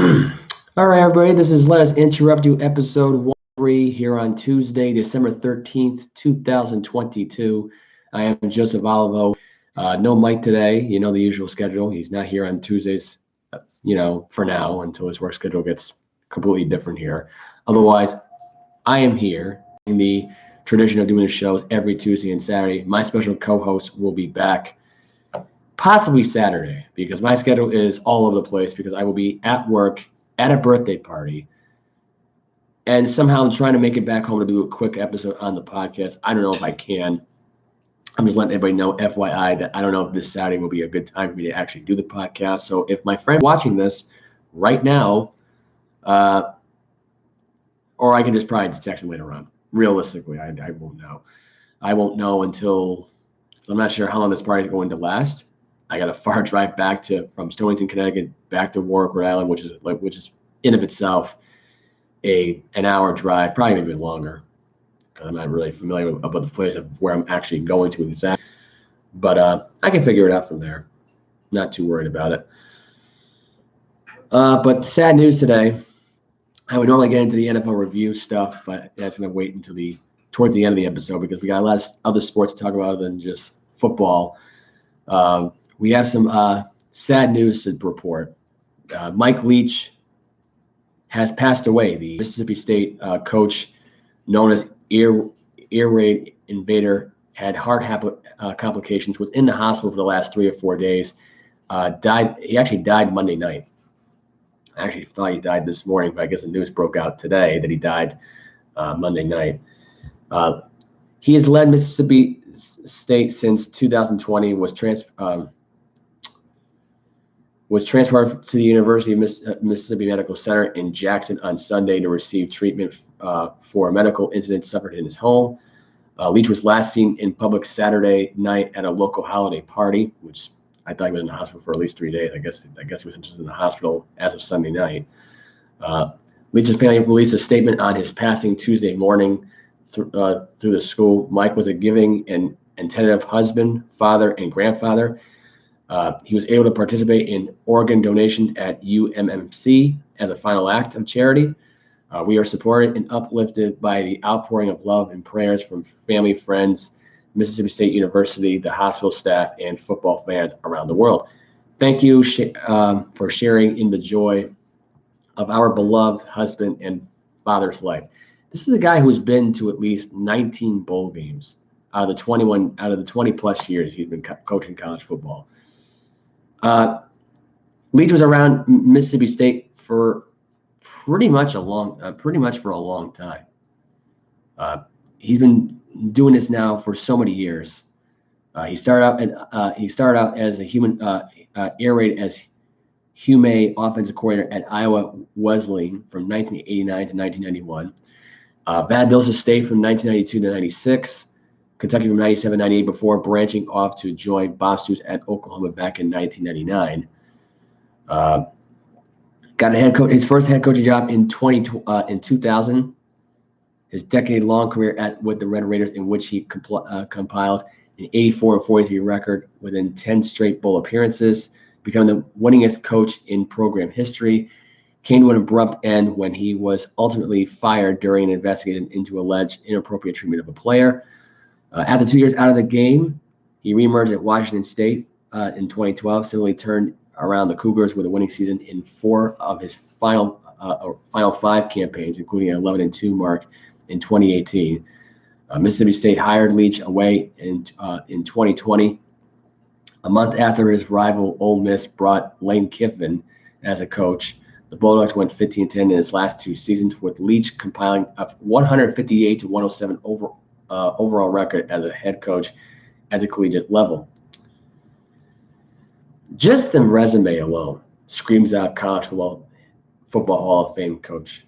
All right, everybody. This is Let Us Interrupt You, episode 1 here on Tuesday, December 13th, 2022. I am Joseph Olivo. No Mike today. You know the usual schedule. He's not here on Tuesdays, for now until his work schedule gets completely different here. Otherwise, I am here in the tradition of doing the shows every Tuesday and Saturday. My special co-host will be back possibly Saturday because my schedule is all over the place because I will be at work at a birthday party, and somehow I'm trying to make it back home to do a quick episode on the podcast. I don't know if I can. I'm just letting everybody know, FYI, that I don't know if this Saturday will be a good time for me to actually do the podcast. So if my friend watching this right now, or I can just probably just text him later on. Realistically, I won't know. I won't know until I'm not sure how long this party is going to last. I got a far drive back from Stonington, Connecticut, back to Warwick, Rhode Island, which is in of itself an hour drive, probably even longer, because I'm not really familiar about the place of where I'm actually going to exactly. But I can figure it out from there. Not too worried about it. But sad news today. I would normally get into the NFL review stuff, but that's going to wait until towards the end of the episode because we got a lot of other sports to talk about other than just football. We have some sad news to report. Mike Leach has passed away. The Mississippi State coach, known as air raid invader, had heart complications, was in the hospital for the last 3 or 4 days. Died. He actually died Monday night. I actually thought he died this morning, but I guess the news broke out today that he died Monday night. He has led Mississippi State since 2020. Was transferred to the University of Mississippi Medical Center in Jackson on Sunday to receive treatment for a medical incident suffered in his home. Leach was last seen in public Saturday night at a local holiday party, which I thought he was in the hospital for at least 3 days. I guess he was just in the hospital as of Sunday night. Leach's family released a statement on his passing Tuesday morning through the school. Mike was a giving and attentive husband, father, and grandfather. He was able to participate in organ donation at UMMC as a final act of charity. We are supported and uplifted by the outpouring of love and prayers from family, friends, Mississippi State University, the hospital staff, and football fans around the world. Thank you for sharing in the joy of our beloved husband and father's life. This is a guy who's been to at least 19 bowl games out of the 20 plus years he's been coaching college football. Leach was around Mississippi State for pretty much for a long time. He's been doing this now for so many years. He started out as a air raid as Hume offensive coordinator at Iowa Wesleyan from 1989 to 1991. Valdosta State from 1992 to 96. Kentucky from 97-98 before branching off to join Bob Stoops at Oklahoma back in 1999. Got his first head coaching job in 2000. His decade-long career with the Red Raiders, in which he compiled an 84-43 record within 10 straight bowl appearances, becoming the winningest coach in program history, came to an abrupt end when he was ultimately fired during an investigation into alleged inappropriate treatment of a player. After 2 years out of the game, he reemerged at Washington State in 2012, similarly turned around the Cougars with a winning season in 4 of his final 5 campaigns, including an 11-2 mark in 2018. Mississippi State hired Leach away in 2020. A month after his rival Ole Miss brought Lane Kiffin as a coach, the Bulldogs went 15-10 in his last 2 seasons, with Leach compiling a 158-107 overall record as a head coach at the collegiate level. Just the resume alone screams out college football Hall of Fame coach,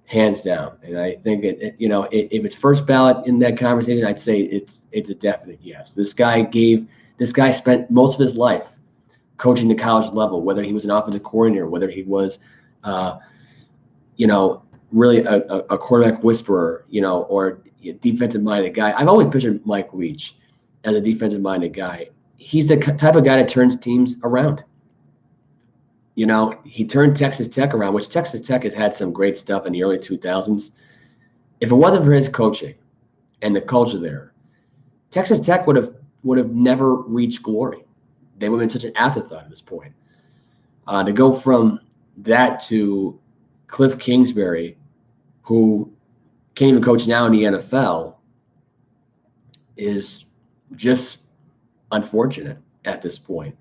hands down. And I think if it's first ballot in that conversation, I'd say it's a definite yes. This guy spent most of his life coaching the college level, whether he was an offensive coordinator, whether he was, really a quarterback whisperer, or a defensive-minded guy. I've always pictured Mike Leach as a defensive-minded guy. He's the type of guy that turns teams around. he turned Texas Tech around, which Texas Tech has had some great stuff in the early 2000s. If it wasn't for his coaching and the culture there, Texas Tech would have never reached glory. They would have been such an afterthought at this point. To go from that to Cliff Kingsbury, who can't even coach now in the NFL, is just unfortunate at this point.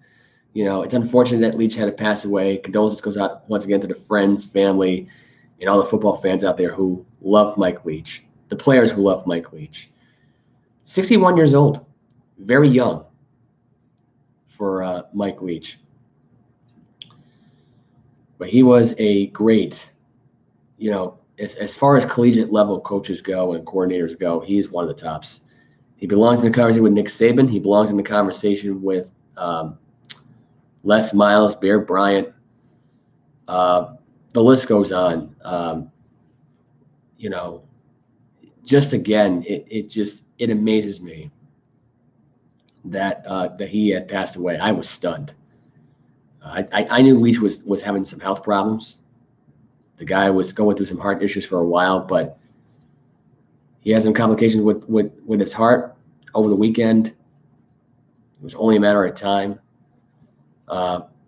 It's unfortunate that Leach had to pass away. Condolences goes out once again to the friends, family, and all the football fans out there who love Mike Leach, the players who love Mike Leach. 61 years old, very young for Mike Leach. But he was a great, as far as collegiate level coaches go and coordinators go, he's one of the tops. He belongs in the conversation with Nick Saban. He belongs in the conversation with Les Miles, Bear Bryant. The list goes on. Just again, it amazes me that he had passed away. I was stunned. I knew Leach was having some health problems. The guy was going through some heart issues for a while, but he had some complications with his heart over the weekend. It was only a matter of time.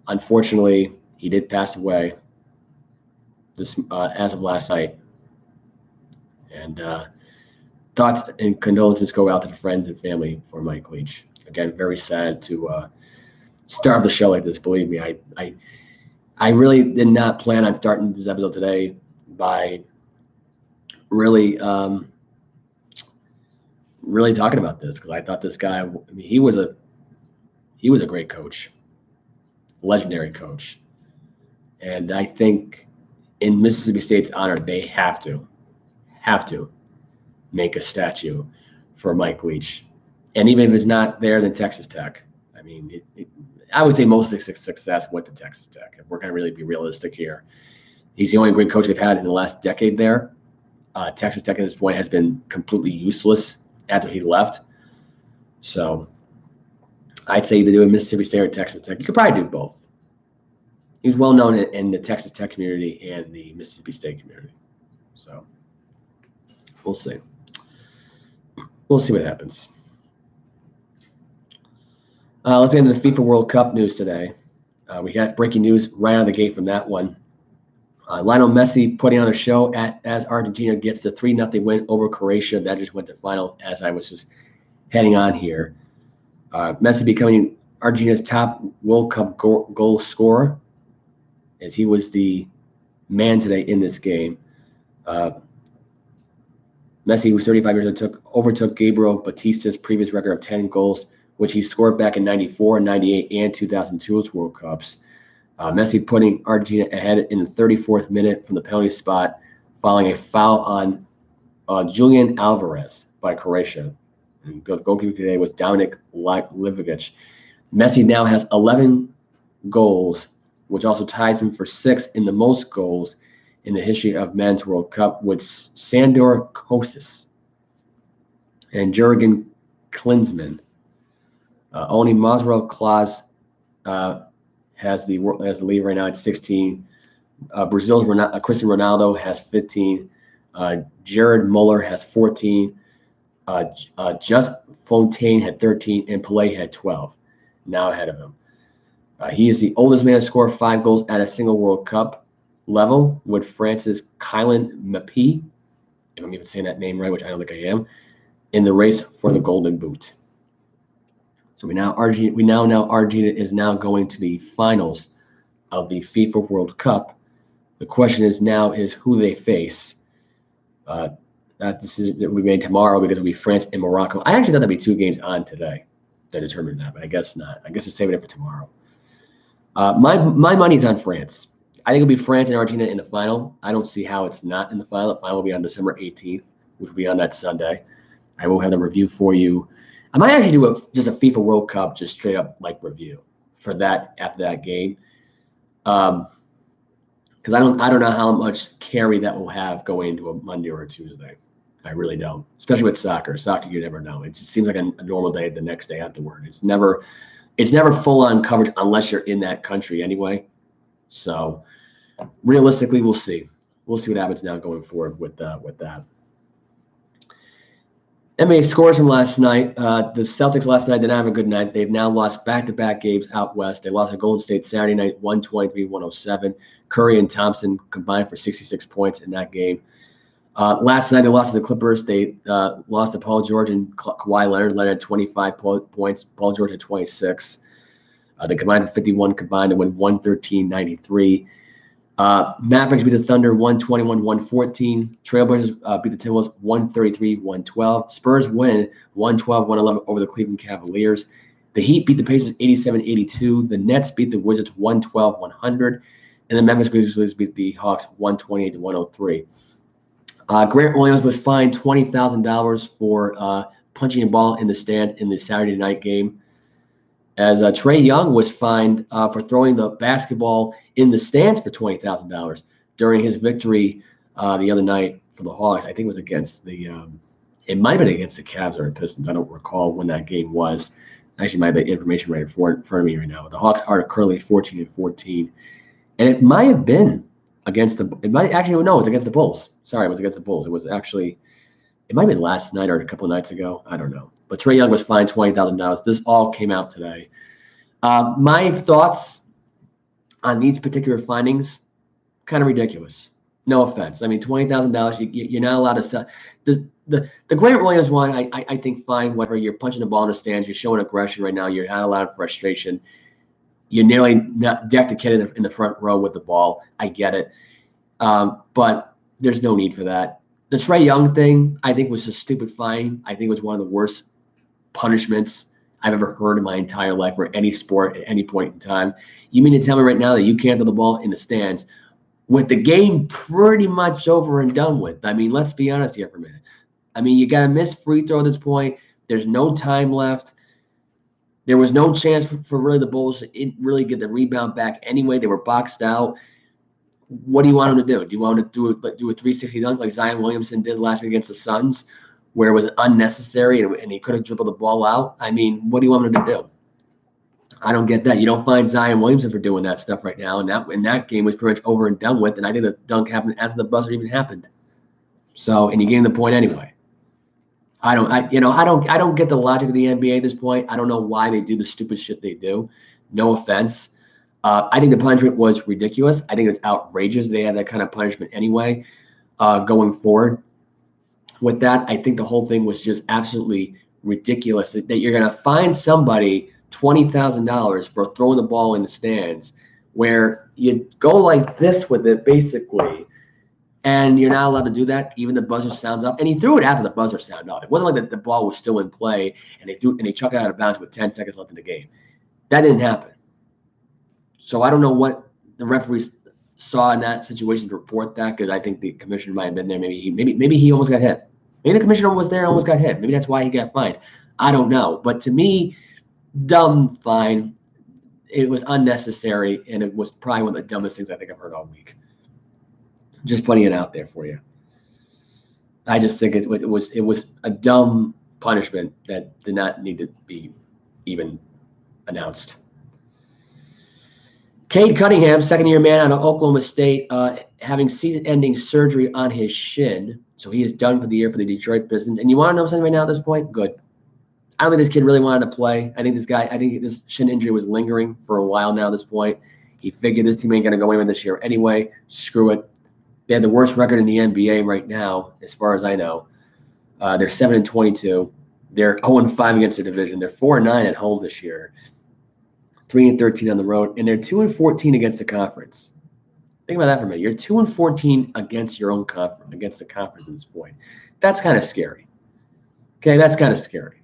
Unfortunately, he did pass away as of last night. And thoughts and condolences go out to the friends and family for Mike Leach. Again, very sad to start the show like this. Believe me, I really did not plan on starting this episode today by really talking about this, because I thought this guy, he was a great coach, legendary coach. And I think in Mississippi State's honor, they have to make a statue for Mike Leach. And even if it's not there, then Texas Tech. I mean, I would say most of his success went to Texas Tech, if we're going to really be realistic here. He's the only great coach they've had in the last decade there. Texas Tech at this point has been completely useless after he left. So I'd say either do a Mississippi State or Texas Tech. You could probably do both. He was well known in the Texas Tech community and the Mississippi State community. So we'll see. We'll see what happens. Let's get into the FIFA World Cup news today. We got breaking news right out of the gate from that one. Lionel Messi putting on a show as Argentina gets the 3-0 win over Croatia. That just went to final as I was just heading on here. Messi becoming Argentina's top World Cup goal scorer, as he was the man today in this game. Messi, who's 35 years old, overtook Gabriel Batista's previous record of 10 goals, which he scored back in 94, 98, and 2002's World Cups. Messi putting Argentina ahead in the 34th minute from the penalty spot following a foul on Julian Alvarez by Croatia. And the goalkeeper today was Dominik Livakovic. Messi now has 11 goals, which also ties him for 6th in the most goals in the history of men's World Cup, with Sandor Kostis and Jurgen Klinsmann. Only Masro Klose has the lead right now at 16. Brazil's Cristiano Ronaldo has 15. Jared Muller has 14. Just Fontaine had 13, and Pelé had 12. Now ahead of him. He is the oldest man to score 5 goals at a single World Cup level, with France's Kylian Mbappé, if I'm even saying that name right, which I don't think I am, in the race for the Golden Boot. So we now know Argentina is now going to the finals of the FIFA World Cup. The question is who they face. That decision that we made tomorrow, because it'll be France and Morocco. I actually thought there'd be 2 games on today that determined that, but I guess not. I guess we're saving it for tomorrow. My money's on France. I think it'll be France and Argentina in the final. I don't see how it's not in the final. The final will be on December 18th, which will be on that Sunday. I will have the review for you. I might actually do just a FIFA World Cup, just straight up review for that after that game, because I don't know how much carry that will have going into a Monday or a Tuesday. I really don't, especially with soccer. Soccer, you never know. It just seems like a normal day the next day afterward. It's never full on coverage unless you're in that country anyway. So realistically, we'll see. We'll see what happens now going forward with that. NBA scores from last night. The Celtics last night did not have a good night. They've now lost back-to-back games out west. They lost to Golden State Saturday night, 123-107. Curry and Thompson combined for 66 points in that game. Last night they lost to the Clippers. They lost to Paul George and Kawhi Leonard. Leonard had 25 points. Paul George had 26. They combined for 51 combined to win 113-93. Mavericks beat the Thunder 121-114. Trailblazers beat the Timberwolves 133-112. Spurs win 112-111 over the Cleveland Cavaliers. The Heat beat the Pacers 87-82. The Nets beat the Wizards 112-100. And the Memphis Grizzlies beat the Hawks 128-103. Grant Williams was fined $20,000 for punching a ball in the stands in the Saturday night game. As Trae Young was fined for throwing the basketball in the stands for $20,000 during his victory the other night for the Hawks. I think it was against it might have been against the Cavs or the Pistons. I don't recall when that game was. Actually, might have the information right in front of me right now. The Hawks are currently 14-14, and it might have been against it was against the Bulls. Sorry, it was against the Bulls. It might have been last night or a couple of nights ago. I don't know. But Trae Young was fined $20,000. This all came out today. My thoughts on these particular findings, kind of ridiculous. No offense. I mean, $20,000, you're not allowed to sell. The Grant Williams one, I think fine. Whether you're punching the ball in the stands, you're showing aggression right now. You're not allowed frustration. You nearly decked a kid in the front row with the ball. I get it. But there's no need for that. The Trae Young thing, I think, was a stupid fine. I think it was one of the worst punishments I've ever heard in my entire life for any sport at any point in time. You mean to tell me right now that you can't throw the ball in the stands with the game pretty much over and done with? I mean, let's be honest here for a minute. I mean, you got a missed free throw at this point. There's no time left. There was no chance for really the Bulls to really get the rebound back anyway. They were boxed out. What do you want them to do? Do you want them to do a 360 dunk like Zion Williamson did last week against the Suns, where it was unnecessary and he could have dribbled the ball out? I mean, what do you want them to do? I don't get that. You don't find Zion Williamson for doing that stuff right now, and that game was pretty much over and done with. And I think the dunk happened after the buzzer even happened. So, and you gave him the point anyway. I don't get the logic of the NBA at this point. I don't know why they do the stupid shit they do. No offense. I think the punishment was ridiculous. I think it's outrageous they have that kind of punishment anyway going forward. With that, I think the whole thing was just absolutely ridiculous that you're going to fine somebody $20,000 for throwing the ball in the stands where you go like this with it basically, and you're not allowed to do that. Even the buzzer sounds up, and he threw it after the buzzer sounded up. It wasn't like the ball was still in play and they chucked it out of bounds with 10 seconds left in the game. That didn't happen. So I don't know what the referees saw in that situation to report that, because I think the commissioner might have been there. Maybe he almost got hit. Maybe the commissioner was there and almost got hit. Maybe that's why he got fined. I don't know. But to me, dumb fine. It was unnecessary, and it was probably one of the dumbest things I think I've heard all week. Just putting it out there for you. I just think it was a dumb punishment that did not need to be even announced. Cade Cunningham, second-year man out of Oklahoma State, having season-ending surgery on his shin. So he is done for the year for the Detroit Pistons. And you want to know something right now at this point? Good. I don't think this kid really wanted to play. I think this shin injury was lingering for a while now at this point. He figured this team ain't going to go anywhere this year anyway. Screw it. They have the worst record in the NBA right now, as far as I know. They're 7-22. They're 0-5 against their division. They're 4-9 at home this year. 3-13 on the road, and they're 2-14 against the conference. Think about that for a minute. You're 2-14 against your own conference, against the conference at this point. That's kind of scary. Okay, that's kind of scary.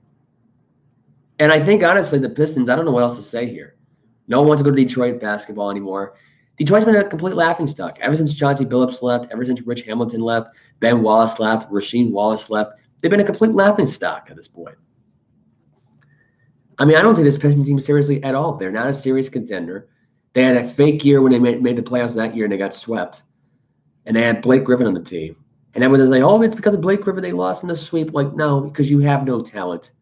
And I think, honestly, the Pistons, I don't know what else to say here. No one wants to go to Detroit basketball anymore. Detroit's been a complete laughingstock. Ever since Chauncey Billups left, ever since Rich Hamilton left, Ben Wallace left, Rasheed Wallace left, they've been a complete laughingstock at this point. I mean, I don't take this Pistons team seriously at all. They're not a serious contender. They had a fake year when they made the playoffs that year, and they got swept. And they had Blake Griffin on the team. And everyone's like, oh, it's because of Blake Griffin they lost in the sweep. Like, no, because you have no talent.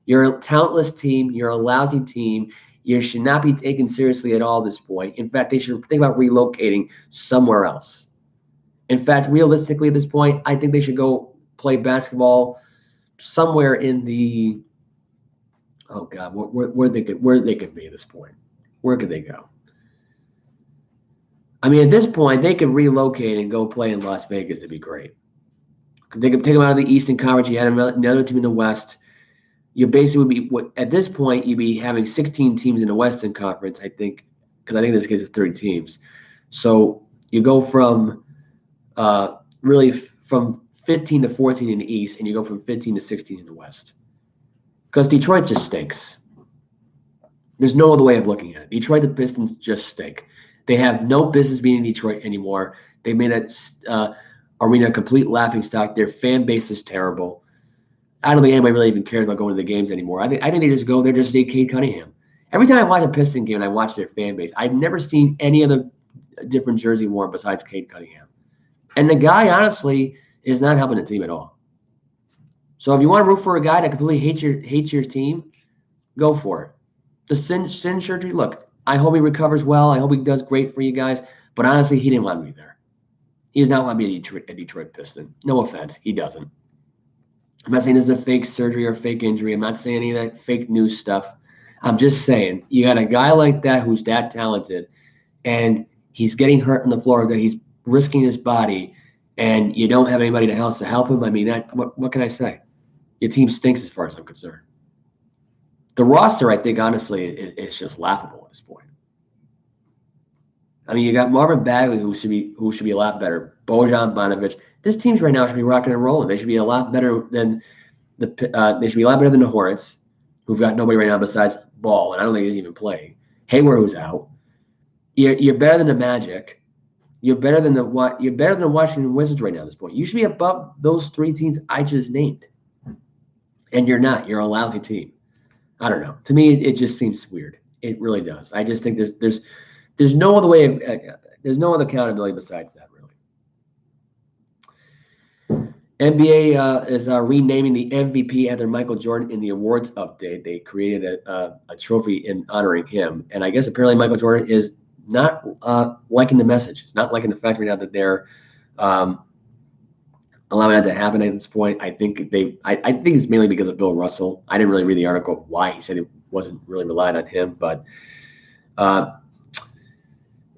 You're a talentless team. You're a lousy team. You should not be taken seriously at all at this point. In fact, they should think about relocating somewhere else. In fact, realistically at this point, I think they should go play basketball somewhere in the where they could be at this point. Where could they go? I mean, at this point, they could relocate and go play in Las Vegas. It'd be great. They could take them out of the Eastern Conference. You had another team in the West. You basically would be at this point you'd be having 16 teams in the Western Conference. I think because I think this case is 30 teams. So you go from really from 15 to 14 in the East, and you go from 15 to 16 in the West. Because Detroit just stinks. There's no other way of looking at it. Detroit, the Pistons just stink. They have no business being in Detroit anymore. They made that arena a complete laughingstock. Their fan base is terrible. I don't think anybody really even cares about going to the games anymore. I think they just go there just to see Cade Cunningham. Every time I watch a Piston game and I watch their fan base, I've never seen any other different jersey worn besides Cade Cunningham. And the guy, honestly, is not helping the team at all. So if you want to root for a guy that completely hates your team, go for it. The sin surgery, look, I hope he recovers well. I hope he does great for you guys. But honestly, he didn't want to be there. He does not want to be a Detroit Piston. No offense, he doesn't. I'm not saying this is a fake surgery or fake injury. I'm not saying any of that fake news stuff. I'm just saying you got a guy like that who's that talented, and he's getting hurt on the floor, that he's risking his body, and you don't have anybody else to help him. I mean, what can I say? Your team stinks as far as I'm concerned. The roster, I think, honestly, is just laughable at this point. I mean, you got Marvin Bagley, who should be a lot better. Bojan Bogdanovic. This team right now should be rocking and rolling. They should be a lot better than the Hornets, who've got nobody right now besides Ball, and I don't think he's even playing. Hayward, who's out. You're better than the Magic. You're better than the Washington Wizards right now at this point. You should be above those three teams I just named, and you're not. You're a lousy team. I don't know. To me, it just seems weird. It really does. I just think there's no other way of there's no other accountability besides that, really. NBA is renaming the MVP after Michael Jordan in the awards update. They created a trophy in honoring him, and I guess apparently Michael Jordan is not liking the message. It's not liking the fact right now that they're allowing that to happen at this point. I think it's mainly because of Bill Russell. I didn't really read the article of why he said it wasn't really relying on him, but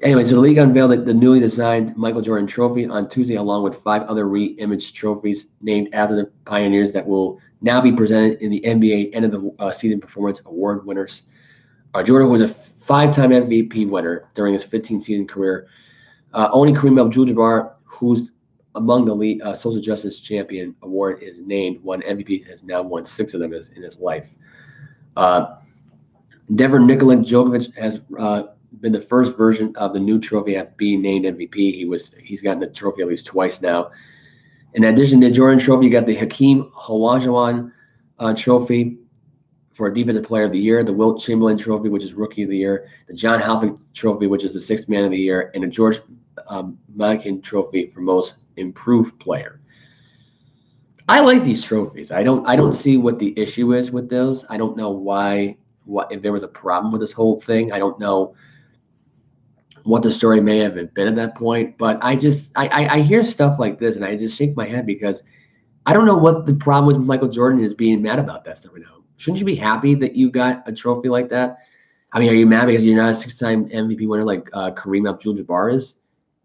anyway, so the league unveiled the newly designed Michael Jordan trophy on Tuesday, along with 5 other re-imaged trophies named after the pioneers that will now be presented in the NBA end of the season performance award winners. Jordan was a 5-time MVP winner during his 15-season career. Only Kareem Abdul-Jabbar, who's among the league social justice champion award, is named. One MVP has now won 6 of them in his life. Denver Nikola Jokic has been the first version of the new trophy at being named MVP. He's gotten the trophy at least twice now. In addition to the Jordan Trophy, you got the Hakeem Olajuwon Trophy for Defensive Player of the Year, the Wilt Chamberlain Trophy, which is Rookie of the Year, the John Havlicek Trophy, which is the Sixth Man of the Year, and the George Mikan Trophy for Most Improved Player. I like these trophies. I don't see what the issue is with those. I don't know if there was a problem with this whole thing. I don't know what the story may have been at that point, but I hear stuff like this and I just shake my head because I don't know what the problem with Michael Jordan is being mad about that stuff right now. Shouldn't you be happy that you got a trophy like that? I mean, are you mad because you're not a 6-time MVP winner like Kareem Abdul-Jabbar is?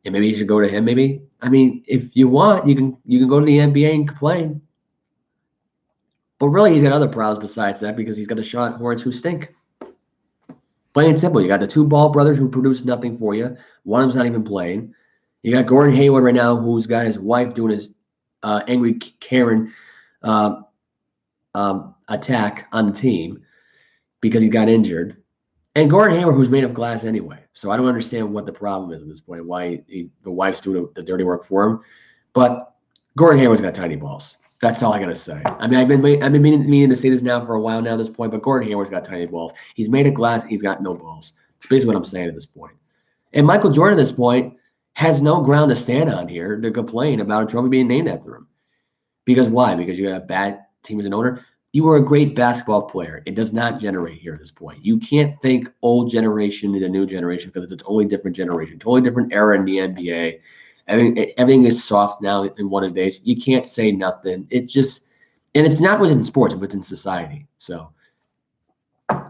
And maybe you should go to him, maybe? I mean, if you want, you can go to the NBA and complain. But really, he's got other problems besides that because he's got the Charlotte Hornets who stink. Plain and simple. You got the 2 Ball brothers who produce nothing for you. One of them's not even playing. You got Gordon Hayward right now who's got his wife doing his angry Karen attack on the team because he got injured. And Gordon Hayward, who's made of glass anyway. So I don't understand what the problem is at this point, why the wife's doing the dirty work for him. But Gordon Hayward's got tiny balls. That's all I got to say. I mean, I've been meaning to say this now for a while now at this point, but Gordon Hayward's got tiny balls. He's made of glass. He's got no balls. That's basically what I'm saying at this point. And Michael Jordan at this point has no ground to stand on here to complain about a trophy being named after him. Because why? Because you got a bad team as an owner. You were a great basketball player. It does not generate here at this point. You can't think old generation to the new generation because it's a totally different generation, totally different era in the NBA. Everything is soft now in one of days. You can't say nothing. It just, and it's not within sports, it's within society. So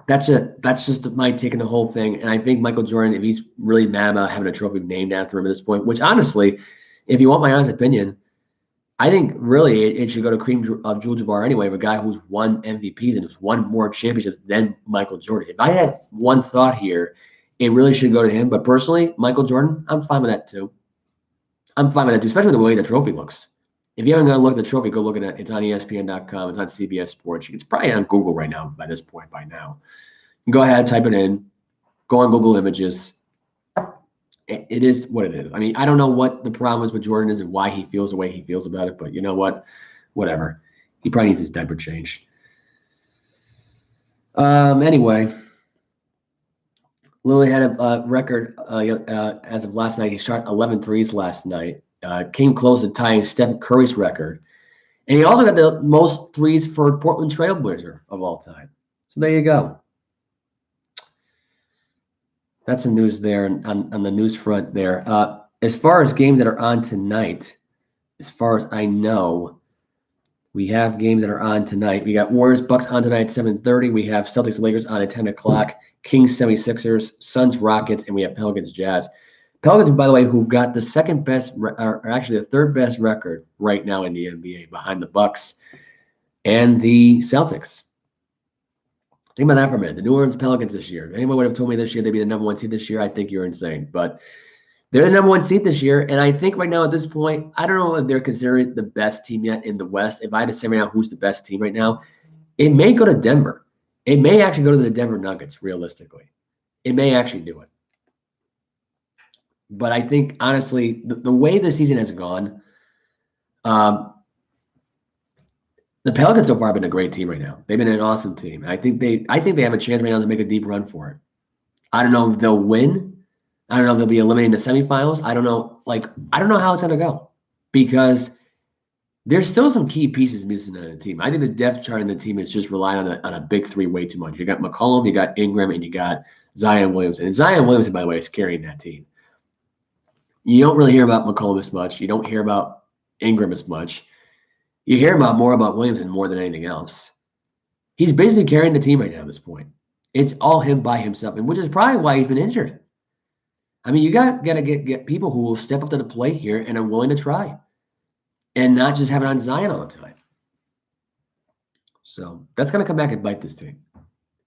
that's it. That's just my take on the whole thing. And I think Michael Jordan, if he's really mad about having a trophy named after him at this point, which honestly, if you want my honest opinion, I think really it should go to Kareem Abdul-Jabbar anyway, a guy who's won MVPs and who's won more championships than Michael Jordan. If I had one thought here, it really should go to him. But personally, Michael Jordan, I'm fine with that too. I'm fine with that too, especially the way the trophy looks. If you haven't gone to look at the trophy, go look at it. It's on ESPN.com. It's on CBS Sports. It's probably on Google right now by this point by now. Go ahead, type it in. Go on Google Images. It is what it is. I mean, I don't know what the problem is with Jordan is and why he feels the way he feels about it, but you know what? Whatever. He probably needs his diaper changed. Anyway, Lillard had a record as of last night. He shot 11 threes last night. Came close to tying Steph Curry's record. And he also got the most threes for Portland Trailblazer of all time. So there you go. That's some news there on the news front there. As far as games that are on tonight, as far as I know, we have games that are on tonight. We got Warriors Bucks on tonight at 7:30. We have Celtics Lakers on at 10 o'clock. Kings 76ers, Suns Rockets, and we have Pelicans Jazz. Pelicans, by the way, who've got the second best, or actually the third best record right now in the NBA, behind the Bucks and the Celtics. Think about that for a minute. The New Orleans Pelicans this year. If anyone would have told me this year they'd be the number one seed this year, I think you're insane. But they're the number one seed this year. And I think right now at this point, I don't know if they're considered the best team yet in the West. If I had to say right now who's the best team right now, it may go to Denver. It may actually go to the Denver Nuggets, realistically. It may actually do it. But I think, honestly, the way the season has gone, the Pelicans so far have been a great team right now. They've been an awesome team. I think they have a chance right now to make a deep run for it. I don't know if they'll win. I don't know if they'll be eliminated in the semifinals. I don't know. I don't know how it's going to go because there's still some key pieces missing on the team. I think the depth chart in the team is just relying on a big three way too much. You got McCollum, you got Ingram, and you got Zion Williamson. And Zion Williamson, by the way, is carrying that team. You don't really hear about McCollum as much. You don't hear about Ingram as much. You hear more about Williamson more than anything else. He's basically carrying the team right now at this point. It's all him by himself, and which is probably why he's been injured. I mean, you got to get people who will step up to the plate here and are willing to try and not just have it on Zion all the time. So that's going to come back and bite this team.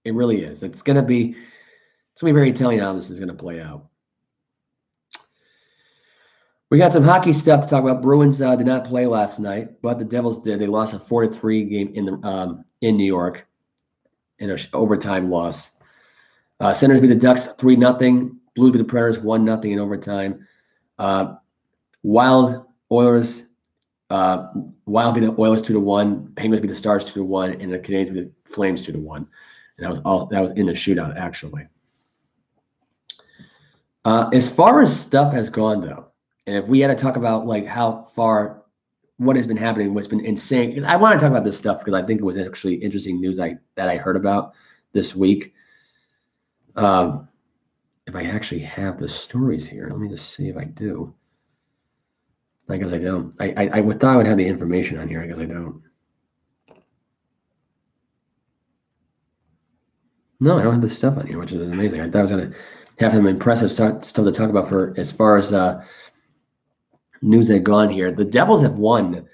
It really is. It's going to be very telling how this is going to play out. We got some hockey stuff to talk about. Bruins did not play last night, but the Devils did. They lost a 4-3 game in New York in an overtime loss. Senators beat the Ducks 3-0. Blues beat the Predators 1-0 in overtime. Wild beat the Oilers 2-1. Penguins beat the Stars 2-1, and the Canadiens beat the Flames 2-1. And that was in the shootout actually. As far as stuff has gone though. And if we had to talk about how far, what has been happening, what's been insane, I want to talk about this stuff because I think it was actually interesting news that I heard about this week. If I actually have the stories here, let me just see if I do. I guess I don't. I thought I would have the information on here. I guess I don't. No, I don't have the stuff on here, which is amazing. I thought I was going to have some impressive stuff to talk about for as far as news that have gone here. The Devils have been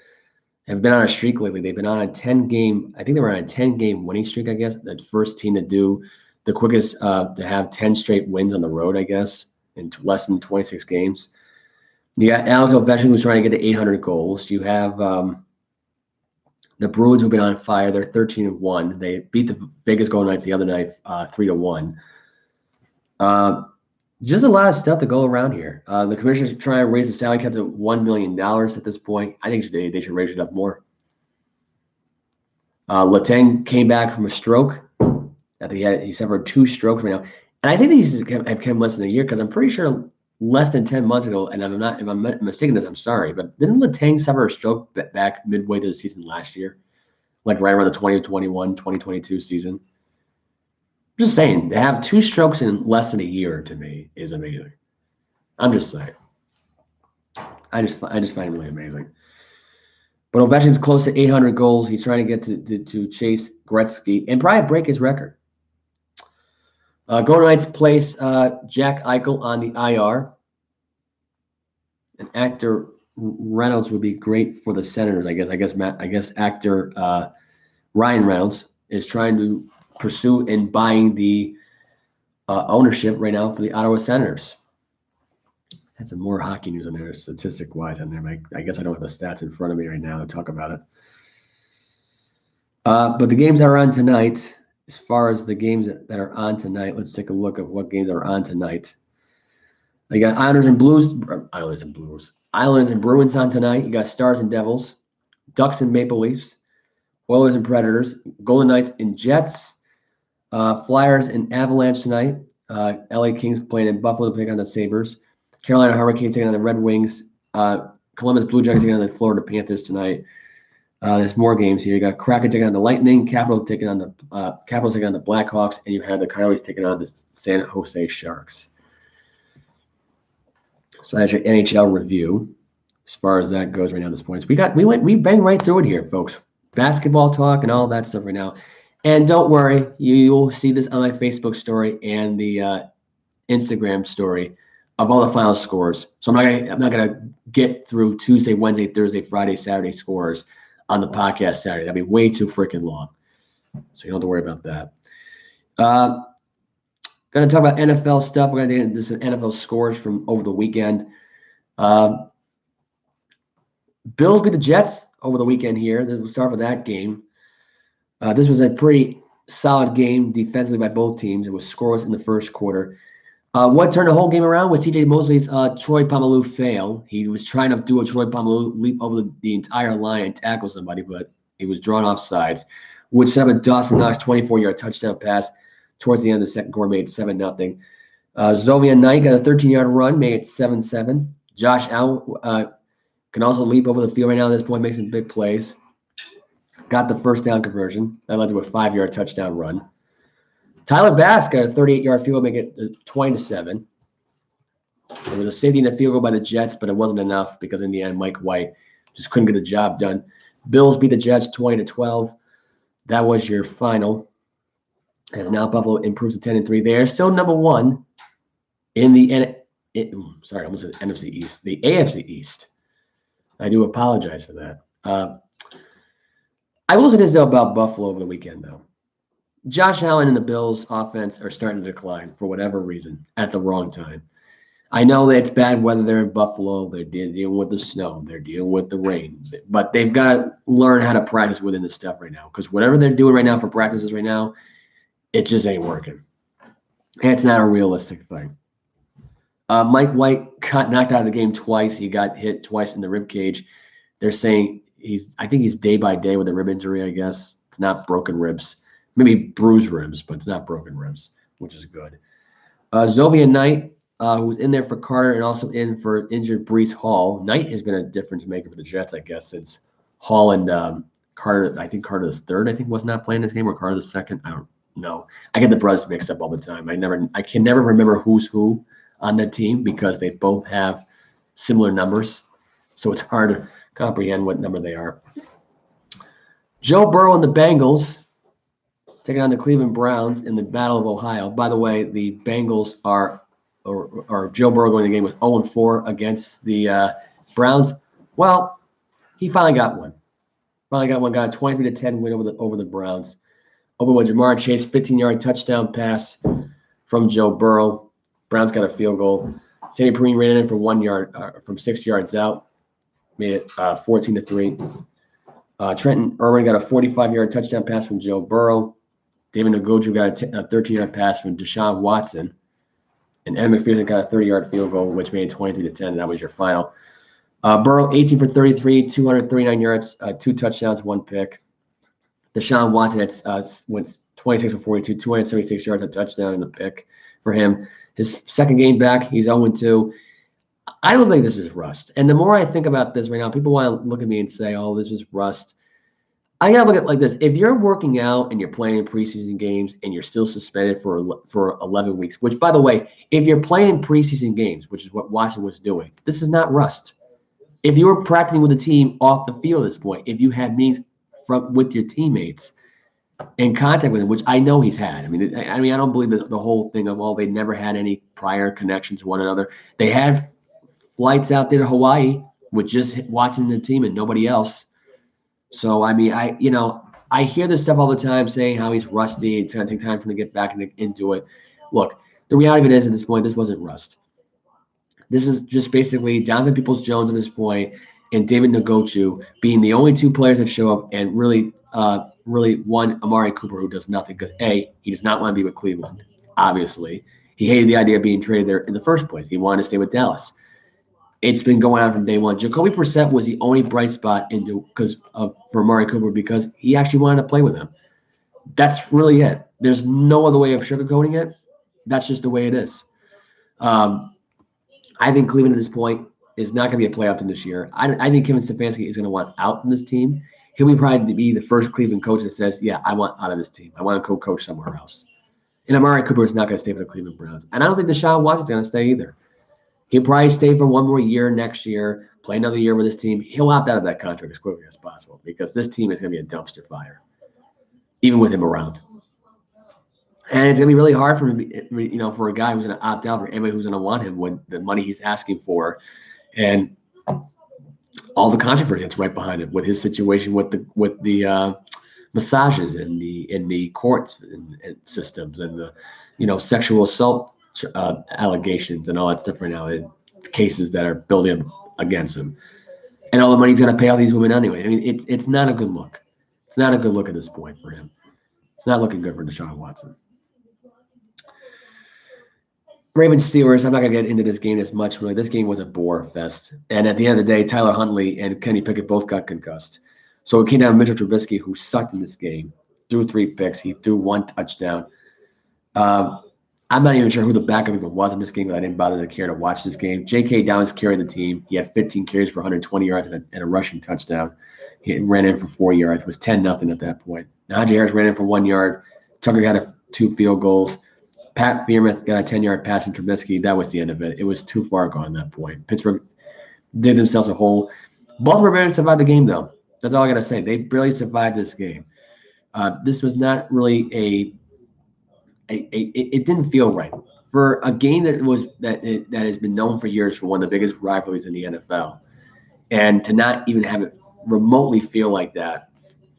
on a streak lately. They've been on a 10-game, I think they were on a 10-game winning streak, I guess. The first team to do the quickest to have 10 straight wins on the road, I guess, in less than 26 games. You got Alex Ovechkin, who's trying to get to 800 goals. You have the Bruins, who've been on fire. They're 13-1. They beat the Vegas Golden Knights the other night 3-1. Just a lot of stuff to go around here. The commissioners are trying to raise the salary cap to $1 million at this point. I think they should raise it up more. Letang came back from a stroke. I think he suffered 2 strokes right now. And I think these have come less than a year because I'm pretty sure less than 10 months ago, and if I'm mistaken this, I'm sorry, but didn't Letang suffer a stroke back midway through the season last year? like right around the 2021, 2022 season. I'm just saying, to have 2 strokes in less than a year to me is amazing. I'm just saying. I just find it really amazing. But Ovechkin's close to 800 goals. He's trying to get to chase Gretzky and probably break his record. Golden Knights place Jack Eichel on the IR. And actor Reynolds would be great for the Senators, I guess. I guess actor Ryan Reynolds is trying to pursue and buying the ownership right now for the Ottawa Senators. Had some more hockey news on there, statistic-wise on there. I guess I don't have the stats in front of me right now to talk about it. But the games that are on tonight, as far as the games that are on tonight, let's take a look at what games are on tonight. You got Islanders and Bruins on tonight. You got Stars and Devils, Ducks and Maple Leafs, Oilers and Predators, Golden Knights and Jets, Flyers and Avalanche tonight. LA Kings playing in Buffalo to take on the Sabres. Carolina Hurricanes taking on the Red Wings. Columbus Blue Jackets taking on the Florida Panthers tonight. There's more games here. You got Kraken taking on the Lightning, Capitals taking on the Blackhawks, and you have the Coyotes taking on the San Jose Sharks. So that's your NHL review as far as that goes right now at this point. We banged right through it here, folks. Basketball talk and all that stuff right now. And don't worry, you'll see this on my Facebook story and the Instagram story of all the final scores. So I'm not gonna get through Tuesday, Wednesday, Thursday, Friday, Saturday scores on the podcast Saturday. That'd be way too freaking long. So you don't have to worry about that. Going to talk about NFL stuff. We're going to get into NFL scores from over the weekend. Bills beat the Jets over the weekend here. We'll start with that game. This was a pretty solid game defensively by both teams. It was scoreless in the first quarter. What turned the whole game around was TJ Mosley's Troy Polamalu fail. He was trying to do a Troy Polamalu leap over the entire line and tackle somebody, but he was drawn off sides, which set up a Dawson Knox 24-yard touchdown pass towards the end of the second quarter, made it 7-0. Zovian Knight got a 13-yard run, made it 7-7. Josh Allen can also leap over the field right now at this point, make some big plays. Got the first down conversion. That led to a 5-yard touchdown run. Tyler Bass got a 38-yard field goal, make it 20-7. There was a safety and a field goal by the Jets, but it wasn't enough because in the end, Mike White just couldn't get the job done. Bills beat the Jets 20-12. That was your final. And now Buffalo improves to 10-3. They are still number one in the NFC East, the AFC East. I do apologize for that. I will say this though about Buffalo over the weekend though. Josh Allen and the Bills offense are starting to decline for whatever reason at the wrong time. I know that it's bad weather there in Buffalo. They're dealing with the snow. They're dealing with the rain. But they've got to learn how to practice within this stuff right now because whatever they're doing right now for practices right now, it just ain't working. And it's not a realistic thing. Mike White got knocked out of the game twice. He got hit twice in the rib cage. They're saying I think he's day by day with a rib injury, I guess. It's not broken ribs. Maybe bruised ribs, but it's not broken ribs, which is good. Zovian Knight, who's in there for Carter and also in for injured Breece Hall. Knight has been a difference maker for the Jets, I guess, since Hall and Carter, I think Carter the third, was not playing this game, or Carter the second. I don't know. I get the brothers mixed up all the time. I can never remember who's who on that team because they both have similar numbers. So it's hard to comprehend what number they are. Joe Burrow and the Bengals taking on the Cleveland Browns in the Battle of Ohio. By the way, the Bengals or Joe Burrow going to the game was 0-4 against the Browns. Well, he finally got one. Got a 23-10 win over the Browns. Open with Jamar Chase, 15-yard touchdown pass from Joe Burrow. Browns got a field goal. Sammy Perine ran in for 1 yard from 6 yards out. Made it 14-3. Trenton Irwin got a 45-yard touchdown pass from Joe Burrow. David Njoku got a 13-yard pass from Deshaun Watson. And Ed McPherson got a 30-yard field goal, which made it 23-10. That was your final. Burrow, 18 for 33, 239 yards, 2 touchdowns, 1 pick. Deshaun Watson went 26 for 42, 276 yards, a touchdown, and a pick for him. His second game back, he's 0-2. I don't think this is rust. And the more I think about this right now, people want to look at me and say, oh, this is rust. I gotta look at it like this. If you're working out and you're playing in preseason games and you're still suspended for 11 weeks, which, by the way, if you're playing in preseason games, which is what Washington was doing, this is not rust. If you were practicing with the team off the field at this point, if you had meetings with your teammates, in contact with him, which I know he's had. I don't believe the whole thing of, well, they never had any prior connections to one another. They had flights out there to Hawaii with just watching the team and nobody else. So, I hear this stuff all the time saying how he's rusty. It's going to take time for him to get back into it. Look, the reality of it is at this point, this wasn't rust. This is just basically Donovan Peoples-Jones at this point and David Njoku being the only two players that show up and really one Amari Cooper who does nothing because he does not want to be with Cleveland. Obviously, he hated the idea of being traded there in the first place. He wanted to stay with Dallas. It's been going on from day one. Jacoby Brissett was the only bright spot for Amari Cooper because he actually wanted to play with him. That's really it. There's no other way of sugarcoating it. That's just the way it is. I think Cleveland at this point is not going to be a playoff team this year. I think Kevin Stefanski is going to want out from this team. He'll probably be the first Cleveland coach that says, yeah, I want out of this team. I want to co-coach somewhere else. And Amari Cooper is not going to stay for the Cleveland Browns. And I don't think Deshaun Watson's going to stay either. He'll probably stay for one more year next year, play another year with his team. He'll opt out of that contract as quickly as possible because this team is going to be a dumpster fire, even with him around. And it's going to be really hard for him, for a guy who's going to opt out, or anybody who's going to want him with the money he's asking for, and all the controversy that's right behind it with his situation with the massages in the courts and systems and the sexual assault allegations and all that stuff right now, cases that are building against him, and all the money he's going to pay all these women anyway. It's not a good look. It's not a good look at this point for him. It's not looking good for Deshaun Watson. Ravens Steelers, I'm not going to get into this game as much, really. This game was a bore fest. And at the end of the day, Tyler Huntley and Kenny Pickett both got concussed. So it came down to Mitchell Trubisky, who sucked in this game, threw 3 picks. He threw 1 touchdown. I'm not even sure who the backup even was in this game, but I didn't bother to care to watch this game. J.K. Downs carried the team. He had 15 carries for 120 yards and a rushing touchdown. He ran in for 4 yards. It was 10-0 at that point. Najee Harris ran in for 1 yard. Tucker got 2 field goals. Pat Freiermuth got a 10-yard pass from Trubisky. That was the end of it. It was too far gone at that point. Pittsburgh did themselves a hole. Baltimore barely survived the game, though. That's all I got to say. They barely survived this game. This was not really it didn't feel right. For a game that has been known for years for one of the biggest rivalries in the NFL, and to not even have it remotely feel like that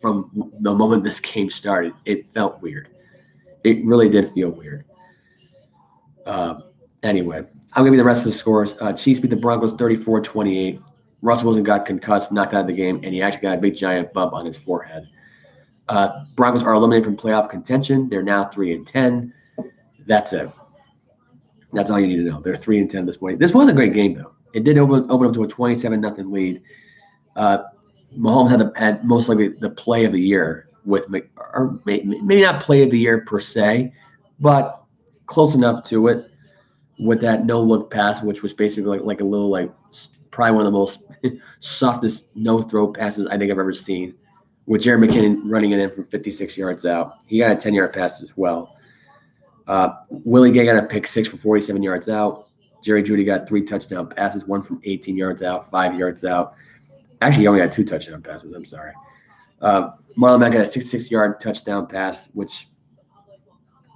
from the moment this game started, it felt weird. It really did feel weird. Anyway, I'll give you the rest of the scores. Chiefs beat the Broncos 34-28. Russell Wilson got concussed, knocked out of the game, and he actually got a big giant bump on his forehead. Broncos are eliminated from playoff contention. They're now 3-10. That's it. That's all you need to know. They're 3-10 at this point. This was a great game, though. It did open up to a 27-0 lead. Mahomes had most likely the play of the year or maybe not play of the year per se, but close enough to it with that no-look pass, which was basically like a little, probably one of the most softest no-throw passes I think I've ever seen, with Jared McKinnon running it in from 56 yards out. He got a 10-yard pass as well. Willie Gay got a pick 6 for 47 yards out. Jerry Jeudy got 3 touchdown passes, 1 from 18 yards out, 5 yards out. Actually, he only had 2 touchdown passes. I'm sorry. Marlon Mack got a 66-yard touchdown pass, which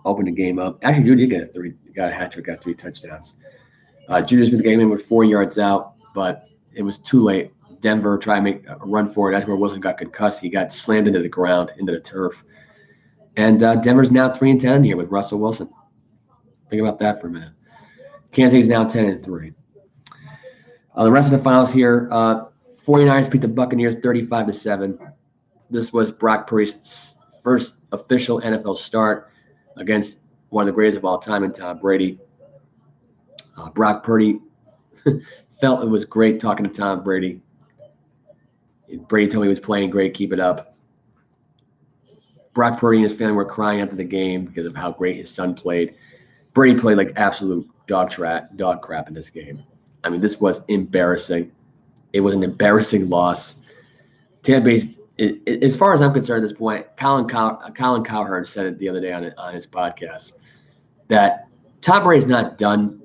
opened the game up. Actually, Jeudy got a hat trick, got 3 touchdowns. Juju Smith came in with 4 yards out, but it was too late. Denver tried to make a run for it. That's where Wilson got concussed. He got slammed into the ground, into the turf. And Denver's now 3-10 here with Russell Wilson. Think about that for a minute. Kansas City's now 10-3. The rest of the finals here, 49ers beat the Buccaneers 35-7. This was Brock Purdy's first official NFL start against one of the greatest of all time in Tom Brady. Brock Purdy felt it was great talking to Tom Brady. Brady told me he was playing great, keep it up. Brock Purdy and his family were crying after the game because of how great his son played. Brady played like absolute dog crap in this game. This was embarrassing. It was an embarrassing loss. Tampa Bay's as far as I'm concerned at this point, Colin Cowherd said it the other day on his podcast that Tom Brady's not done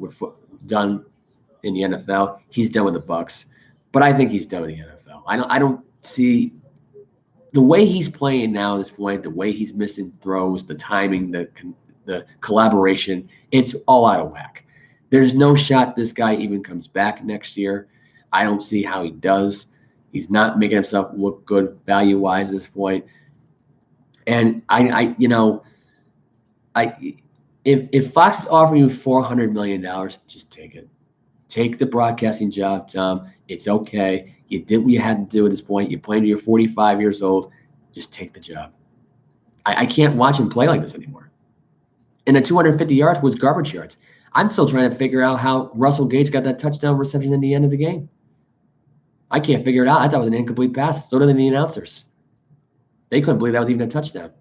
in the NFL. He's done with the Bucs, but I think he's done with the NFL. I don't see the way he's playing now at this point, the way he's missing throws, the timing, the collaboration. It's all out of whack. There's no shot this guy even comes back next year. I don't see how he does. He's not making himself look good value-wise at this point. And if Fox is offering you $400 million, just take it. Take the broadcasting job, Tom. It's okay. You did what you had to do at this point. You played until you're 45 years old. Just take the job. I can't watch him play like this anymore. And the 250 yards was garbage yards. I'm still trying to figure out how Russell Gage got that touchdown reception in the end of the game. I can't figure it out. I thought it was an incomplete pass. So did the announcers. They couldn't believe that was even a touchdown.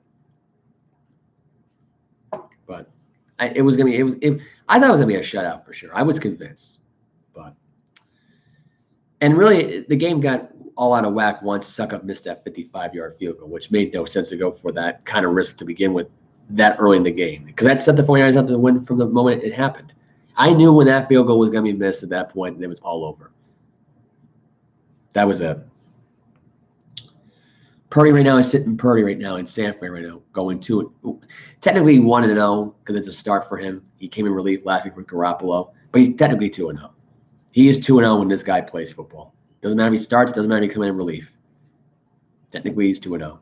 But I thought it was going to be a shutout for sure. I was convinced. And really, the game got all out of whack once Suckup missed that 55-yard field goal, which made no sense to go for that kind of risk to begin with that early in the game, because that set the 49ers up to win from the moment it happened. I knew when that field goal was going to be missed at that point, and it was all over. That was it. Purdy right now is sitting pretty right now in San Fran right now, going to it. Technically 1-0 because it's a start for him. He came in relief last week for Garoppolo, but he's technically 2-0. He is 2-0 when this guy plays football. Doesn't matter if he starts, doesn't matter if he comes in relief. Technically, he's 2-0.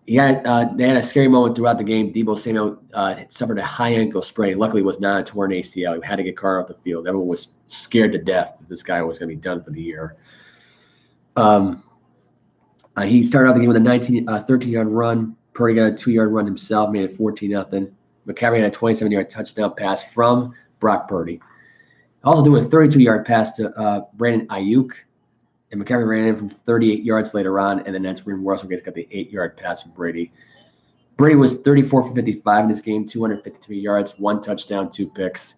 They had a scary moment throughout the game. Deebo Samuel suffered a high ankle sprain. Luckily, it was not a torn ACL. He had to get Carr off the field. Everyone was scared to death that this guy was going to be done for the year. He started out the game with a 13-yard run. Purdy got a 2-yard run himself, made it 14-0. McCaffrey had a 27-yard touchdown pass from Brock Purdy. Also doing a 32-yard pass to Brandon Ayuk, and McCaffrey ran in from 38 yards later on, and then that's when Russell got the 8-yard pass from Brady. Brady was 34 for 55 in this game, 253 yards, 1 touchdown, 2 picks.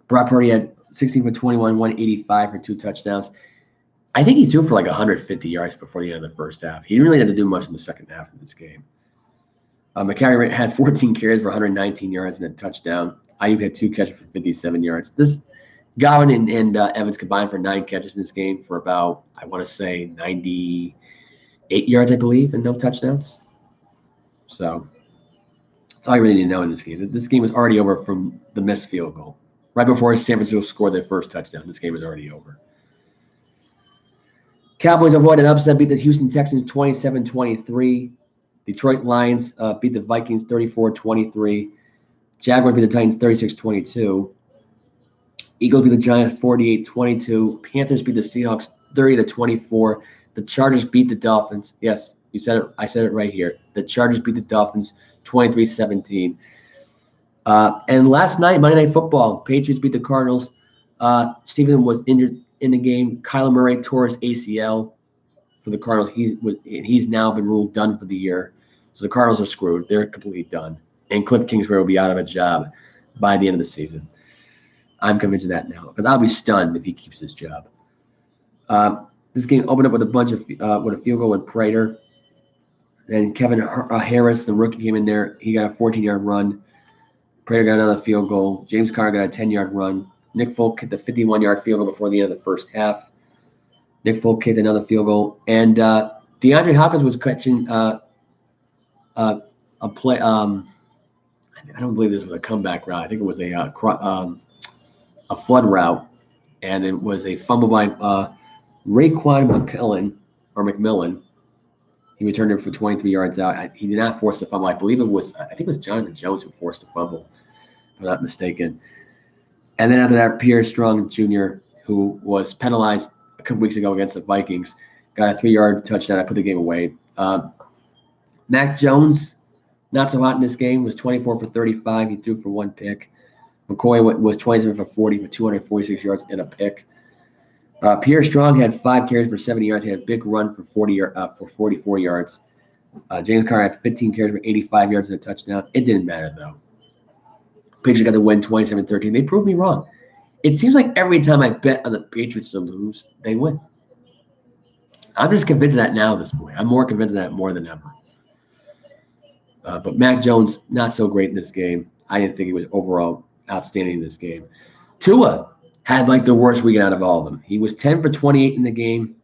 Brock Purdy had 16 for 21, 185 for 2 touchdowns. I think he threw for like 150 yards before the end of the first half. He really didn't do much in the second half of this game. McCaffrey had 14 carries for 119 yards and a touchdown. Ayuk had 2 catches for 57 yards. Godwin and Evans combined for 9 catches in this game for about, I want to say, 98 yards, I believe, and no touchdowns. So that's all you really need to know in this game. This game was already over from the missed field goal. Right before San Francisco scored their first touchdown, this game was already over. Cowboys avoided an upset, beat the Houston Texans 27-23. Detroit Lions beat the Vikings 34-23. Jaguars beat the Titans 36-22. Eagles beat the Giants 48-22. Panthers beat the Seahawks 30-24. The Chargers beat the Dolphins. Yes, you said it. I said it right here. The Chargers beat the Dolphins 23-17. And last night, Monday Night Football, Patriots beat the Cardinals. Stevenson was injured in the game. Kyler Murray tore his ACL for the Cardinals. He's now been ruled done for the year. So the Cardinals are screwed. They're completely done. And Cliff Kingsbury will be out of a job by the end of the season. I'm convinced of that now because I'll be stunned if he keeps his job. This game opened up with with a field goal with Prater. Then Kevin Harris, the rookie, came in there. He got a 14-yard run. Prater got another field goal. James Conner got a 10-yard run. Nick Folk hit the 51-yard field goal before the end of the first half. Nick Folk hit another field goal. And DeAndre Hopkins was catching a play. I don't believe this was a comeback route. I think it was a flood route, and it was a fumble by Raekwon McMillan. He returned it for 23 yards out. He did not force the fumble. I think it was Jonathan Jones who forced the fumble, if I'm not mistaken. And then after that, Pierre Strong Jr., who was penalized a couple weeks ago against the Vikings, got a 3-yard touchdown. I put the game away. Mac Jones, not so hot in this game, was 24 for 35. He threw for 1 pick. McCoy was 27 for 40 for 246 yards and a pick. Pierre Strong had 5 carries for 70 yards. He had a big run for 44 yards. James Conner had 15 carries for 85 yards and a touchdown. It didn't matter, though. Patriots got to win 27-13. They proved me wrong. It seems like every time I bet on the Patriots to lose, they win. I'm just convinced of that now at this point. I'm more convinced of that more than ever. But Mac Jones, not so great in this game. I didn't think he was overall outstanding in this game. Tua had like the worst weekend out of all of them. He was 10 for 28 in the game,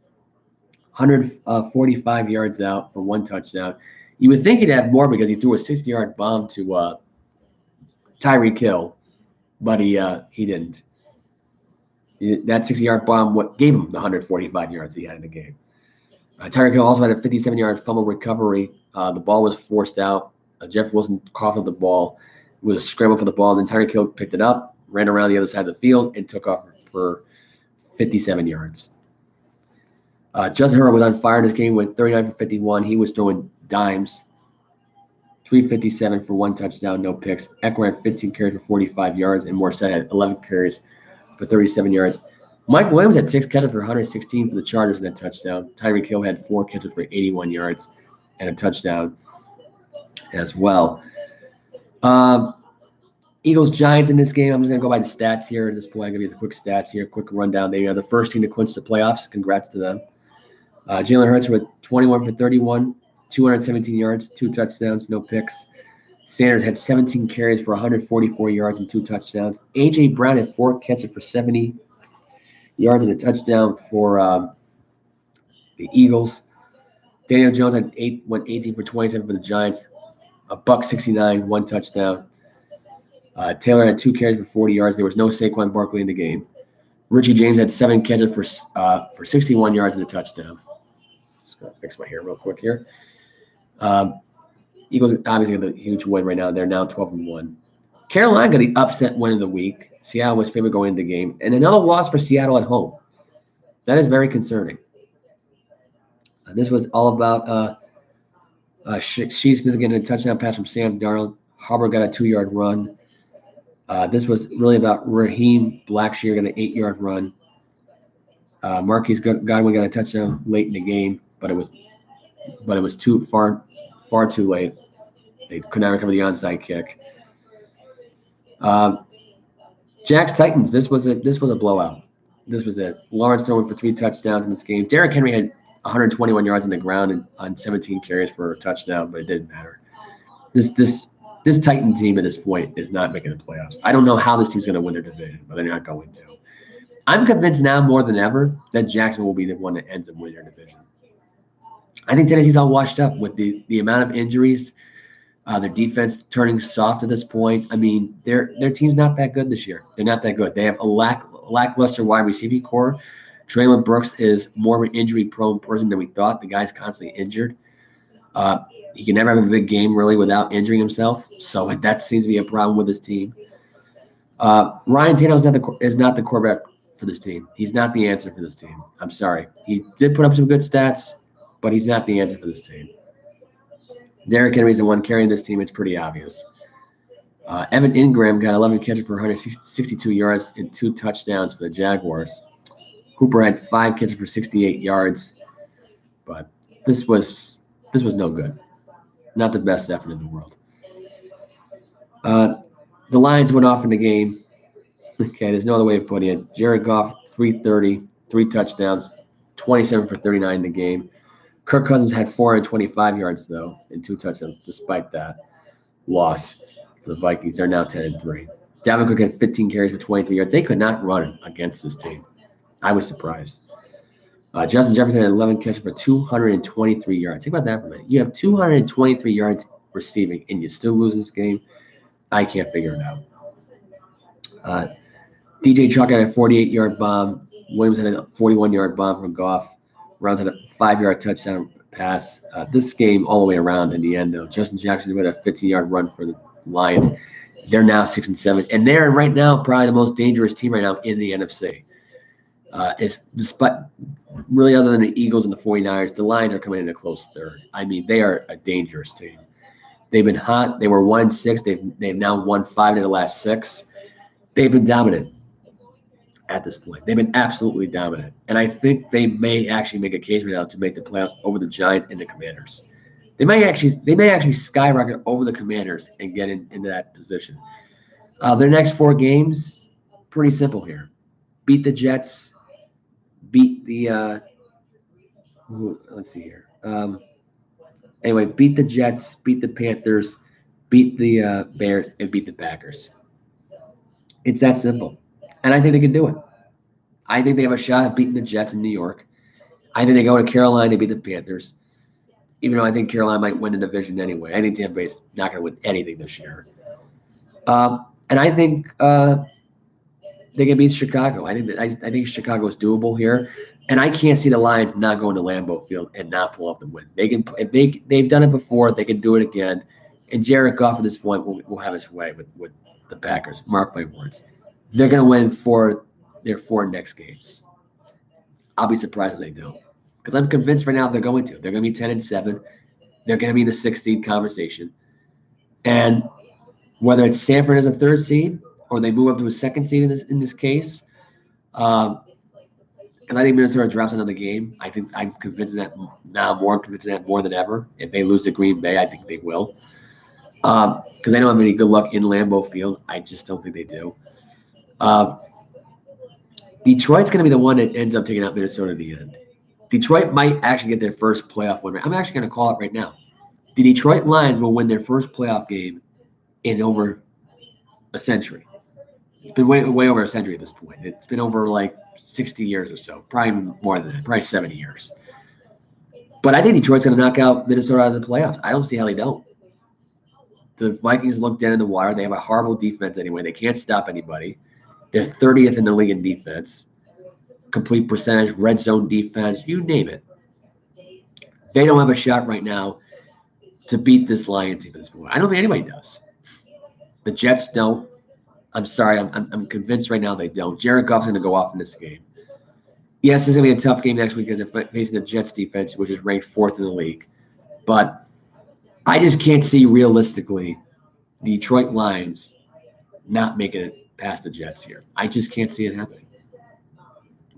145 yards out for 1 touchdown. You would think he'd have more because he threw a 60-yard bomb to Tyreek Hill, but he didn't. That 60-yard bomb gave him the 145 yards he had in the game. Tyreek Hill also had a 57-yard fumble recovery. The ball was forced out. Jeff Wilson coughed up the ball. It was a scramble for the ball. Then Tyreek Hill picked it up, ran around the other side of the field, and took off for 57 yards. Justin Herbert was on fire in this game, went 39 for 51. He was throwing dimes. 357 for 1 touchdown, no picks. Eckler had 15 carries for 45 yards, and Morstead had 11 carries for 37 yards. Mike Williams had 6 catches for 116 for the Chargers and a touchdown. Tyreek Hill had 4 catches for 81 yards and a touchdown as well. Eagles-Giants in this game. I'm just going to go by the stats here at this point. I'm going to give you the quick stats here, quick rundown. They are the first team to clinch the playoffs. Congrats to them. Jalen Hurts with 21 for 31, 217 yards, 2 touchdowns, no picks. Sanders had 17 carries for 144 yards and 2 touchdowns. A.J. Brown had 4 catches for 70 yards and a touchdown for the Eagles. Daniel Jones went 18 for 27 for the Giants. $169, 1 touchdown. Taylor had 2 carries for 40 yards. There was no Saquon Barkley in the game. Richie James had 7 catches for 61 yards and a touchdown. Just gonna fix my hair real quick here. Eagles obviously got the huge win right now. They're now 12-1. Carolina got the upset win of the week. Seattle was favored going into the game, and another loss for Seattle at home. That is very concerning. This was all about Shea Smith getting a touchdown pass from Sam Darnold. Harbaugh got a 2-yard run. This was really about Raheem Blackshear got an 8-yard run. Marquise Godwin got a touchdown late in the game, but it was too far too late. They could not recover the onside kick. Jags Titans. This was a blowout. This was it. Lawrence throwing for 3 touchdowns in this game. Derrick Henry had 121 yards on the ground and on 17 carries for a touchdown, but it didn't matter. This Titan team at this point is not making the playoffs. I don't know how this team's going to win their division, but they're not going to. I'm convinced now more than ever that Jacksonville will be the one that ends up winning their division. I think Tennessee's all washed up with the amount of injuries. Their defense turning soft at this point. I mean, their team's not that good this year. They're not that good. They have a lackluster wide receiving core. Treylon Brooks is more of an injury-prone person than we thought. The guy's constantly injured. He can never have a big game, really, without injuring himself. So that seems to be a problem with this team. Ryan Tannehill is not the quarterback for this team. He's not the answer for this team. I'm sorry. He did put up some good stats, but he's not the answer for this team. Derrick Henry's the one carrying this team. It's pretty obvious. Evan Ingram got 11 catches for 162 yards and 2 touchdowns for the Jaguars. Hooper had 5 catches for 68 yards, but this was no good. Not the best effort in the world. The Lions went off in the game. Okay, there's no other way of putting it. Jared Goff, 330, 3 touchdowns, 27 for 39 in the game. Kirk Cousins had 425 yards, though, and 2 touchdowns, despite that loss for the Vikings. They're now 10-3. Dalvin Cook had 15 carries for 23 yards. They could not run against this team. I was surprised. Justin Jefferson had 11 catches for 223 yards. Think about that for a minute. You have 223 yards receiving, and you still lose this game. I can't figure it out. DJ Chalk had a 48-yard bomb. Williams had a 41-yard bomb from Goff. Rounds had a 5-yard touchdown pass. This game all the way around in the end, though. Justin Jackson had a 15-yard run for the Lions. They're now 6-7, and they're right now probably the most dangerous team right now in the NFC. It's despite really other than the Eagles and the 49ers, the Lions are coming in a close third. I mean, they are a dangerous team. They've been hot. They were 1-6. They've now won 5 of the last 6. They've been dominant at this point. They've been absolutely dominant. And I think they may actually make a case right now to make the playoffs over the Giants and the Commanders. They may actually skyrocket over the Commanders and get into that position. Their next 4 games, pretty simple here. Beat the Jets, beat the Let's see here. Anyway, beat the Jets, beat the Panthers, beat the Bears, and beat the Packers. It's that simple. And I think they can do it. I think they have a shot at beating the Jets in New York. I think they go to Carolina to beat the Panthers, even though I think Carolina might win the division anyway. I think Tampa Bay's not going to win anything this year. And I think they can beat Chicago. I think Chicago is doable here, and I can't see the Lions not going to Lambeau Field and not pull off the win. They can if they've done it before. They can do it again. And Jared Goff at this point will have his way with the Packers. Mark my words. They're going to win their 4 next games. I'll be surprised if they don't, because I'm convinced right now they're going to. They're going to be 10-7. They're going to be in the 6th seed conversation, and whether it's Sanford as a 3rd seed or they move up to a 2nd seed in this case. Because I think Minnesota drops another game. I'm convinced of that now. More convinced of that more than ever. If they lose to Green Bay, I think they will. Because they don't have any good luck in Lambeau Field. I just don't think they do. Detroit's going to be the one that ends up taking out Minnesota in the end. Detroit might actually get their first playoff win. I'm actually going to call it right now. The Detroit Lions will win their first playoff game in over a century. It's been way over a century at this point. It's been over like 60 years or so, probably more than that, probably 70 years. But I think Detroit's going to knock out Minnesota out of the playoffs. I don't see how they don't. The Vikings look dead in the water. They have a horrible defense anyway. They can't stop anybody. They're 30th in the league in defense, complete percentage, red zone defense, you name it. They don't have a shot right now to beat this Lions team at this point. I don't think anybody does. The Jets don't. I'm sorry. I'm convinced right now they don't. Jared Goff's going to go off in this game. Yes, it's going to be a tough game next week because they're facing the Jets defense, which is ranked 4th in the league. But I just can't see realistically the Detroit Lions not making it past the Jets here. I just can't see it happening.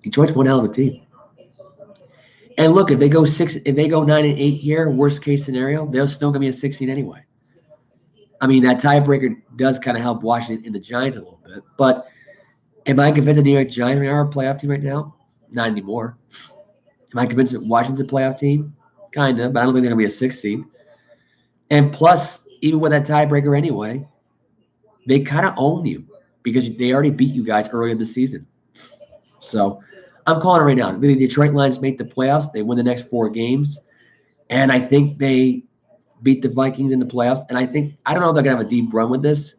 Detroit's one hell of a team. And look, if they go 9-8 here, worst case scenario, they're still going to be a 16 anyway. I mean, that tiebreaker does kind of help Washington and the Giants a little bit. But am I convinced the New York Giants are a playoff team right now? Not anymore. Am I convinced that Washington's a playoff team? Kind of, but I don't think they're going to be a 6 seed. And plus, even with that tiebreaker anyway, they kind of own you because they already beat you guys earlier this season. So I'm calling it right now. The Detroit Lions make the playoffs. They win the next 4 games. And I think they beat the Vikings in the playoffs. And I don't know if they're going to have a deep run with this.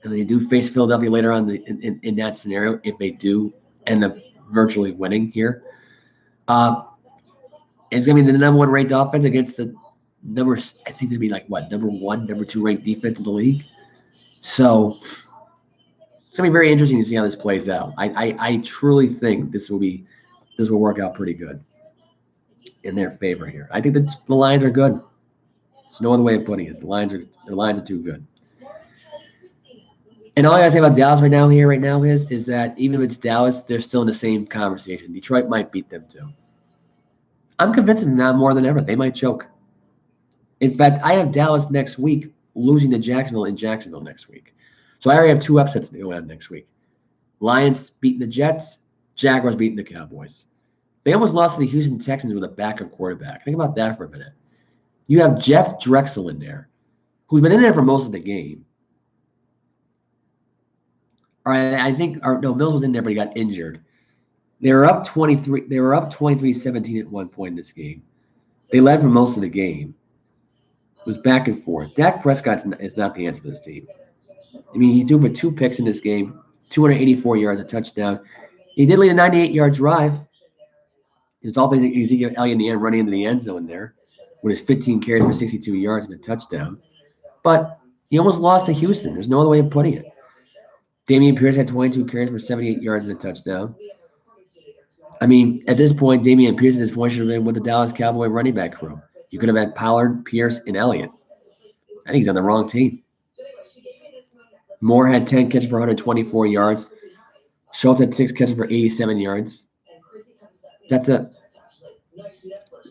And they do face Philadelphia later on in that scenario. If they do end up virtually winning here, it's going to be the number 1 ranked offense against the I think they'd be like number 1, number 2 ranked defense in the league. So it's going to be very interesting to see how this plays out. I truly think this will work out pretty good in their favor here. I think the Lions are good. There's no other way of putting it. The Lions are too good. And all I gotta say about Dallas right now is that even if it's Dallas, they're still in the same conversation. Detroit might beat them too. I'm convinced of them now more than ever. They might choke. In fact, I have Dallas next week losing to Jacksonville in Jacksonville next week. So I already have 2 upsets going on next week. Lions beating the Jets, Jaguars beating the Cowboys. They almost lost to the Houston Texans with a backup quarterback. Think about that for a minute. You have Jeff Drexel in there, who's been in there for most of the game. All right, Mills was in there, but he got injured. They were up 23. They were up 23-17 at one point in this game. They led for most of the game. It was back and forth. Dak Prescott is not the answer for this team. I mean, he threw for 2 picks in this game, 284 yards, a touchdown. He did lead a 98-yard drive. It was all things Ezekiel Elliott in the end running into the end zone there with his 15 carries for 62 yards and a touchdown. But he almost lost to Houston. There's no other way of putting it. Dameon Pierce had 22 carries for 78 yards and a touchdown. I mean, at this point, Dameon Pierce at this point should have been with the Dallas Cowboy running back crew. You could have had Pollard, Pierce, and Elliott. I think he's on the wrong team. Moore had 10 catches for 124 yards. Schultz had 6 catches for 87 yards. That's it.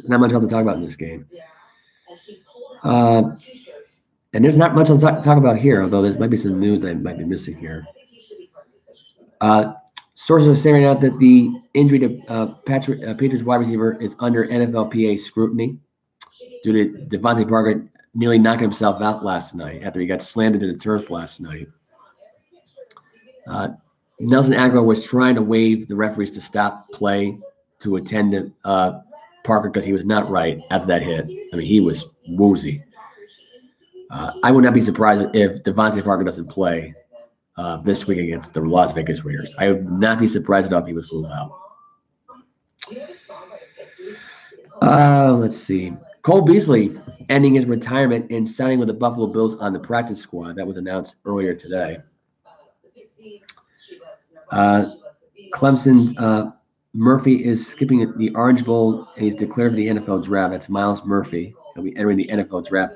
Not much else to talk about in this game. And there's not much else to talk about here, although there might be some news I might be missing here. Sources are saying out that the injury to Patriots wide receiver is under NFLPA scrutiny due to Devontae Parker nearly knocking himself out last night after he got slammed into the turf last night. Nelson Aguilar was trying to waive the referees to stop play to attend to Parker because he was not right after that hit. I mean, he was woozy. I would not be surprised if Devontae Parker doesn't play this week against the Las Vegas Raiders. I would not be surprised at all if he was ruled out. Let's see. Cole Beasley ending his retirement and signing with the Buffalo Bills on the practice squad. That was announced earlier today. Clemson's Murphy is skipping the Orange Bowl, and he's declared for the NFL draft. That's Miles Murphy. He'll be entering the NFL draft.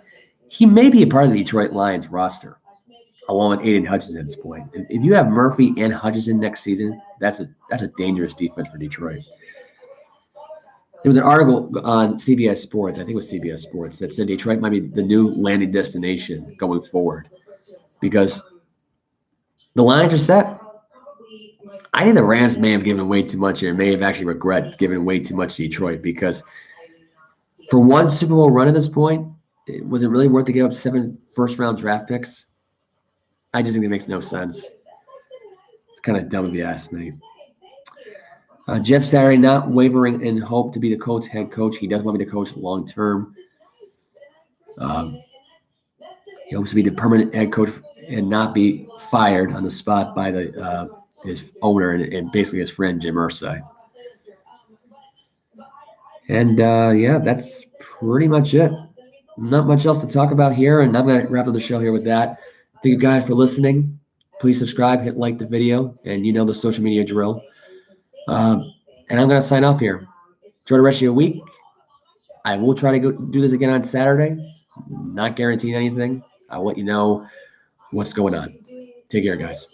He may be a part of the Detroit Lions roster, along with Aiden Hutchinson at this point. If you have Murphy and Hutchinson next season, that's a dangerous defense for Detroit. There was an article on CBS Sports, I think it was CBS Sports, that said Detroit might be the new landing destination going forward because the Lions are set. I think the Rams may have given away too much and may have actually regret giving away too much to Detroit because for one Super Bowl run at this point, was it really worth to give up 7 first-round draft picks? I just think it makes no sense. It's kind of dumb if you ask me. Jeff Saturday not wavering in hope to be the head coach. He does want to be the coach long term. He hopes to be the permanent head coach and not be fired on the spot by his owner and basically his friend Jim Irsay. And yeah, that's pretty much it. Not much else to talk about here, and I'm going to wrap up the show here with that. Thank you guys for listening. Please subscribe, hit like the video, and you know the social media drill. And I'm going to sign off here. Enjoy the rest of your week. I will try to go do this again on Saturday. Not guaranteeing anything. I'll let you know what's going on. Take care, guys.